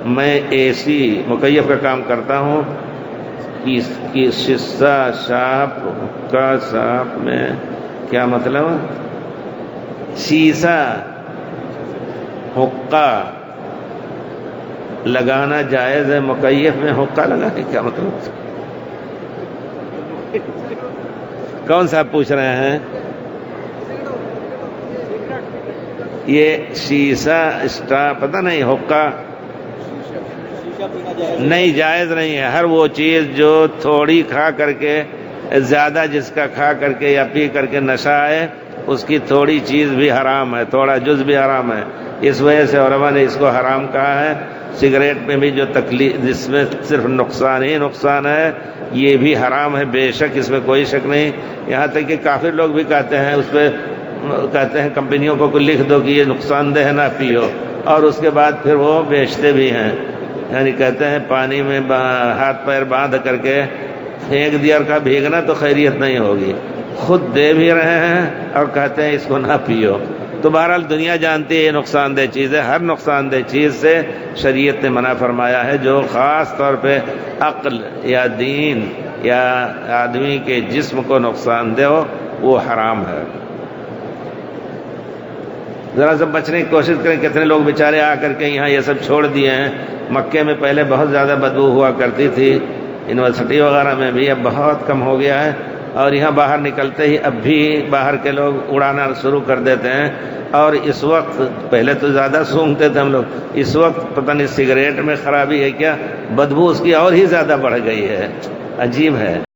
میں AC مکیف کا کام کرتا ہوں کہ شیشہ شاپ کا شاپ میں کیا مطلب؟ شیشہ حقہ لگانا جائز ہے، مکیف میں حقہ لگانے کیا مطلب؟ کون صاحب پوچھ رہے ہیں؟ یہ شیشہ اسٹا پتہ نہیں، حقہ نہیں، جائز نہیں ہے۔ ہر وہ چیز جو تھوڑی کھا کر کے زیادہ جس کا کھا کر کے یا پی کر کے نشہ ہے، اس کی تھوڑی چیز بھی حرام ہے، تھوڑا جز بھی حرام ہے۔ اس وجہ سے علماء نے اس کو حرام کہا ہے۔ سگریٹ میں بھی جو تکلیف، جس میں صرف نقصان ہی نقصان ہے، یہ بھی حرام ہے بے شک، اس میں کوئی شک نہیں۔ یہاں تک کہ کافر لوگ بھی کہتے ہیں، اس پہ کہتے ہیں کمپنیوں کو لکھ دو کہ یہ نقصان دہ ہے، نہ پیو، اور اس کے بعد پھر وہ بیچتے بھی ہیں۔ یعنی کہتے ہیں پانی میں ہاتھ پیر باندھ کر کے پھینک دیا، اور کہا بھیگنا تو خیریت نہیں ہوگی، خود دے بھی رہے ہیں اور کہتے ہیں اس کو نہ پیو۔ تو بہرحال دنیا جانتی ہے یہ نقصان دہ چیز ہے۔ ہر نقصان دہ چیز سے شریعت نے منع فرمایا ہے، جو خاص طور پہ عقل یا دین یا آدمی کے جسم کو نقصان دہ ہو، وہ حرام ہے۔ ذرا سا بچنے کی کوشش کریں۔ کتنے لوگ بیچارے آ کر کے یہاں یہ سب چھوڑ دیے ہیں۔ مکے میں پہلے بہت زیادہ بدبو ہوا کرتی تھی، یونیورسٹی وغیرہ میں بھی، اب بہت کم ہو گیا ہے، اور یہاں باہر نکلتے ہی اب بھی باہر کے لوگ اڑانا شروع کر دیتے ہیں۔ اور اس وقت، پہلے تو زیادہ سونگھتے تھے ہم لوگ، اس وقت پتہ نہیں سگریٹ میں خرابی ہے کیا، بدبو اس کی اور ہی زیادہ بڑھ گئی ہے، عجیب ہے۔